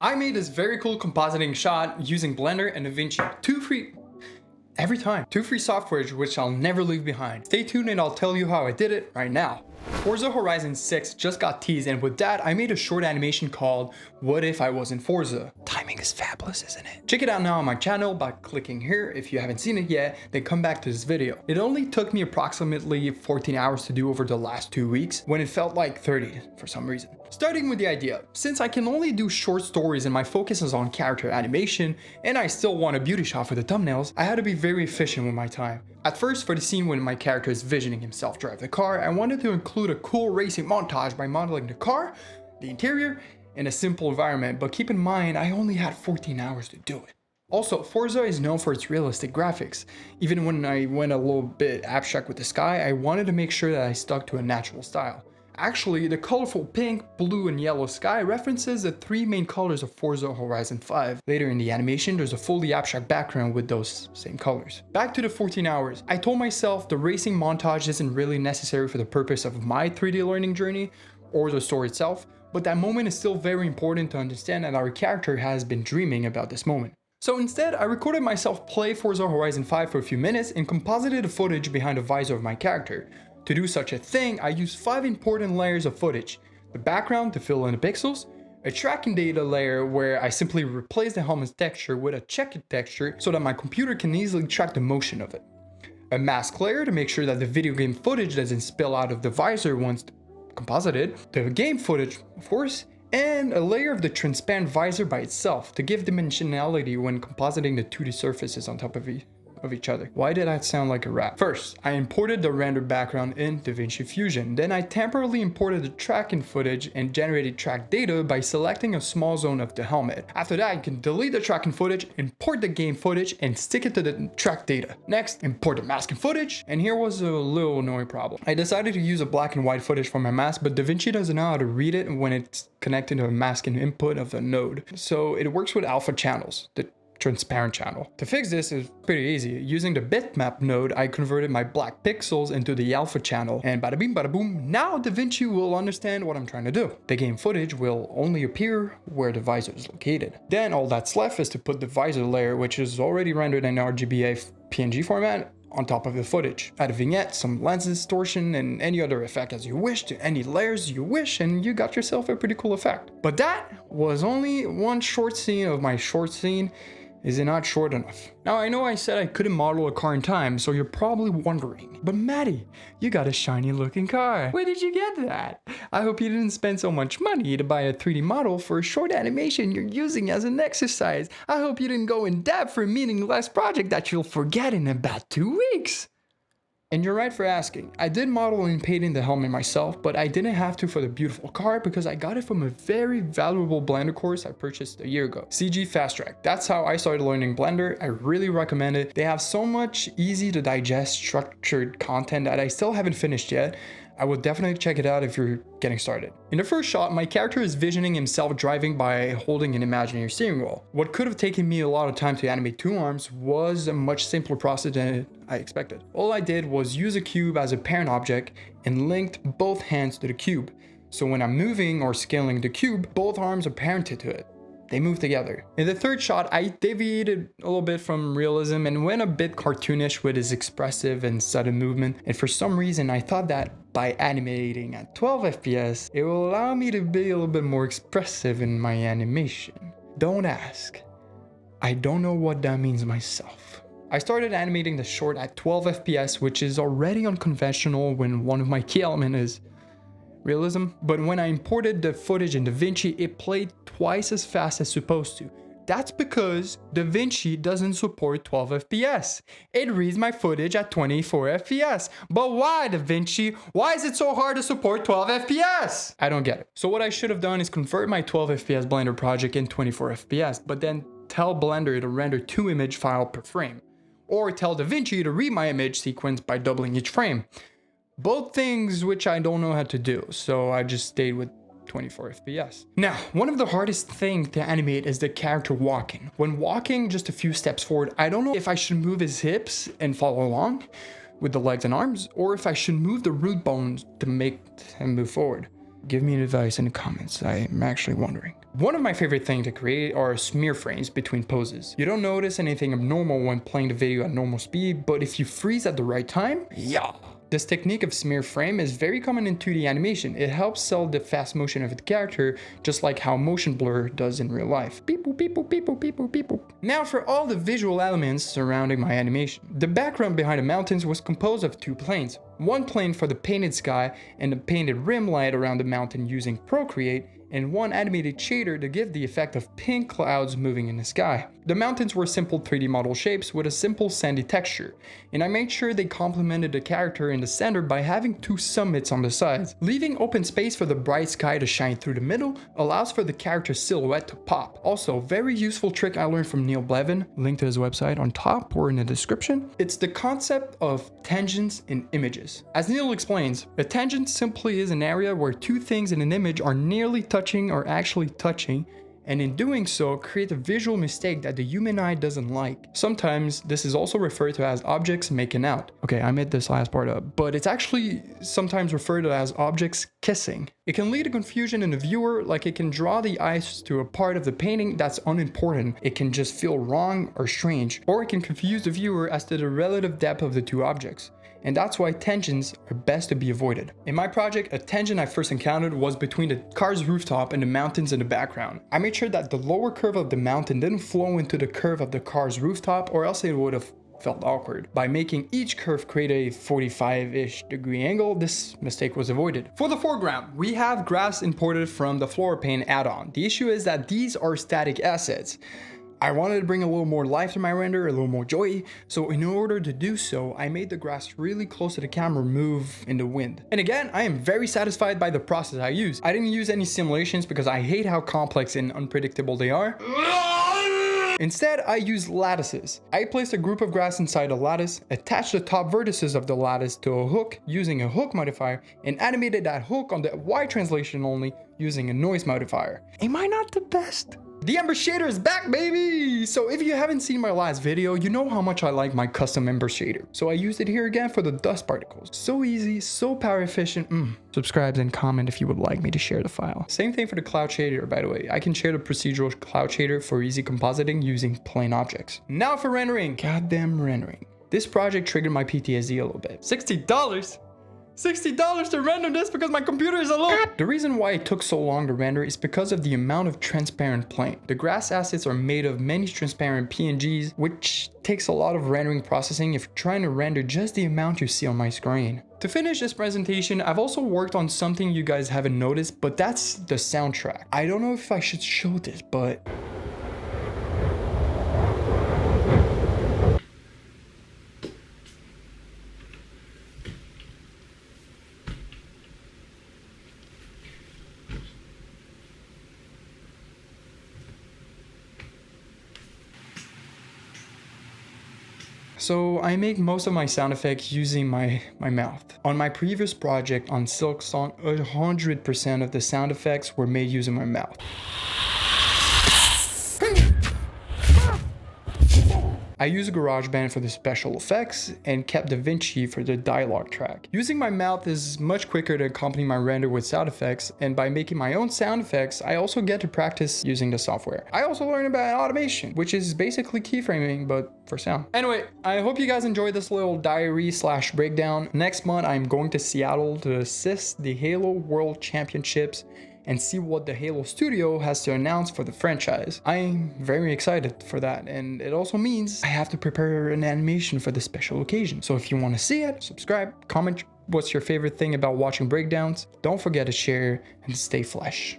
I made this very cool compositing shot using Blender and DaVinci. Two free softwares which I'll never leave behind. Stay tuned and I'll tell you how I did it right now. Forza Horizon 6 just got teased, and with that I made a short animation called What If I Was in Forza. Timing is fabulous, isn't it? Check it out now on my channel by clicking here. If you haven't seen it yet, then come back to this video. It only took me approximately 14 hours to do over the last 2 weeks, when it felt like 30 for some reason. Starting with the idea, since I can only do short stories and my focus is on character animation, and I still want a beauty shot for the thumbnails, I had to be very efficient with my time. At first, for the scene when my character is visioning himself drive the car, I wanted to include a cool racing montage by modeling the car, the interior, and a simple environment, but keep in mind I only had 14 hours to do it. Also, Forza is known for its realistic graphics. Even when I went a little bit abstract with the sky, I wanted to make sure that I stuck to a natural style. Actually, the colorful pink, blue, and yellow sky references the 3 main colors of Forza Horizon 5. Later in the animation, there's a fully abstract background with those same colors. Back to the 14 hours. I told myself the racing montage isn't really necessary for the purpose of my 3D learning journey or the story itself, but that moment is still very important to understand that our character has been dreaming about this moment. So instead, I recorded myself play Forza Horizon 5 for a few minutes and composited the footage behind the visor of my character. To do such a thing, I used 5 important layers of footage: the background to fill in the pixels, a tracking data layer where I simply replace the helmet's texture with a checkered texture so that my computer can easily track the motion of it, a mask layer to make sure that the video game footage doesn't spill out of the visor once composited, the game footage of course, and a layer of the transparent visor by itself to give dimensionality when compositing the 2D surfaces on top of each other. Why did that sound like a rap? First, I imported the rendered background in DaVinci Fusion. Then I temporarily imported the tracking footage and generated track data by selecting a small zone of the helmet. After that, I can delete the tracking footage, import the game footage, and stick it to the track data. Next, import the masking footage, and here was a little annoying problem. I decided to use a black and white footage for my mask, but DaVinci doesn't know how to read it when it's connected to a masking input of the node. So it works with alpha channels, the transparent channel. To fix this is pretty easy. Using the bitmap node, I converted my black pixels into the alpha channel, and bada bing bada boom, now DaVinci will understand what I'm trying to do. The game footage will only appear where the visor is located. Then all that's left is to put the visor layer, which is already rendered in RGBA PNG format, on top of the footage. Add a vignette, some lens distortion, and any other effect as you wish to any layers you wish, and you got yourself a pretty cool effect. But that was only one short scene of my short scene. Is it not short enough? Now I know I said I couldn't model a car in time, so you're probably wondering, but Maddie, you got a shiny looking car. Where did you get that? I hope you didn't spend so much money to buy a 3D model for a short animation you're using as an exercise. I hope you didn't go in debt for a meaningless project that you'll forget in about 2 weeks. And you're right for asking. I did model and paint in the helmet myself, but I didn't have to for the beautiful car because I got it from a very valuable Blender course I purchased a year ago. CG Fast Track. That's how I started learning Blender. I really recommend it. They have so much easy to digest structured content that I still haven't finished yet. I would definitely check it out if you're getting started. In the first shot, my character is visioning himself driving by holding an imaginary steering wheel. What could have taken me a lot of time to animate 2 arms was a much simpler process than I expected. All I did was use a cube as a parent object and linked both hands to the cube. So when I'm moving or scaling the cube, both arms are parented to it. They move together. In the third shot, I deviated a little bit from realism and went a bit cartoonish with his expressive and sudden movement. And for some reason, I thought that by animating at 12 FPS, it will allow me to be a little bit more expressive in my animation. Don't ask. I don't know what that means myself. I started animating the short at 12 FPS, which is already unconventional when one of my key elements is realism, but when I imported the footage in DaVinci, it played twice as fast as supposed to. That's because DaVinci doesn't support 12 FPS. It reads my footage at 24 FPS. But why, DaVinci? Why is it so hard to support 12 FPS? I don't get it. So what I should have done is convert my 12 FPS Blender project in 24 FPS, but then tell Blender to render 2 image files per frame. Or tell DaVinci to read my image sequence by doubling each frame. Both things which I don't know how to do, so I just stayed with 24 FPS. Now, one of the hardest things to animate is the character walking. When walking just a few steps forward, I don't know if I should move his hips and follow along with the legs and arms, or if I should move the root bones to make him move forward. Give me advice in the comments, I'm actually wondering. One of my favorite things to create are smear frames between poses. You don't notice anything abnormal when playing the video at normal speed, but if you freeze at the right time, yeah. This technique of smear frame is very common in 2D animation. It helps sell the fast motion of the character, just like how motion blur does in real life. Beep boop, beep boop, beep boop, beep boop, beep boop. Now for all the visual elements surrounding my animation. The background behind the mountains was composed of 2 planes. One plane for the painted sky and the painted rim light around the mountain using Procreate, and one animated shader to give the effect of pink clouds moving in the sky. The mountains were simple 3D model shapes with a simple sandy texture, and I made sure they complemented the character in the center by having 2 summits on the sides. Leaving open space for the bright sky to shine through the middle allows for the character's silhouette to pop. Also, very useful trick I learned from Neil Blevin, link to his website on top or in the description. It's the concept of tangents in images. As Neil explains, a tangent simply is an area where 2 things in an image are nearly touching or actually touching, and in doing so create a visual mistake that the human eye doesn't like. Sometimes this is also referred to as objects making out. Okay, I made this last part up, but it's actually sometimes referred to as objects kissing. It can lead to confusion in the viewer, like it can draw the eyes to a part of the painting that's unimportant. It can just feel wrong or strange, or it can confuse the viewer as to the relative depth of the 2 objects. And that's why tangents are best to be avoided. In my project, a tangent I first encountered was between the car's rooftop and the mountains in the background. I made sure that the lower curve of the mountain didn't flow into the curve of the car's rooftop, or else it would have felt awkward. By making each curve create a 45-ish degree angle, this mistake was avoided. For the foreground, we have grass imported from the Floorpaint add-on. The issue is that these are static assets. I wanted to bring a little more life to my render, a little more joy, so in order to do so, I made the grass really close to the camera move in the wind. And again, I am very satisfied by the process I used. I didn't use any simulations because I hate how complex and unpredictable they are. Instead, I used lattices. I placed a group of grass inside a lattice, attached the top vertices of the lattice to a hook using a hook modifier, and animated that hook on the Y translation only using a noise modifier. Am I not the best? The Ember Shader is back, baby! So if you haven't seen my last video, you know how much I like my custom Ember Shader. So I used it here again for the dust particles. So easy, so power efficient. Subscribe and comment if you would like me to share the file. Same thing for the cloud shader, by the way. I can share the procedural cloud shader for easy compositing using plain objects. Now for rendering. Goddamn rendering. This project triggered my PTSD a little bit. $60! $60 to render this because my computer is alone. The reason why it took so long to render is because of the amount of transparent plane. The grass assets are made of many transparent PNGs, which takes a lot of rendering processing if you're trying to render just the amount you see on my screen. To finish this presentation, I've also worked on something you guys haven't noticed, but that's the soundtrack. I don't know if I should show this, but so I make most of my sound effects using my mouth. On my previous project on Silk Song, 100% of the sound effects were made using my mouth. I used GarageBand for the special effects and kept DaVinci for the dialogue track. Using my mouth is much quicker to accompany my render with sound effects, and by making my own sound effects, I also get to practice using the software. I also learned about automation, which is basically keyframing, but for sound. Anyway, I hope you guys enjoyed this little diary / breakdown. Next month, I'm going to Seattle to assist the Halo World Championships and see what the Halo studio has to announce for the franchise. I'm very excited for that, and it also means I have to prepare an animation for this special occasion. So if you want to see it, subscribe, comment what's your favorite thing about watching breakdowns. Don't forget to share and stay flesh.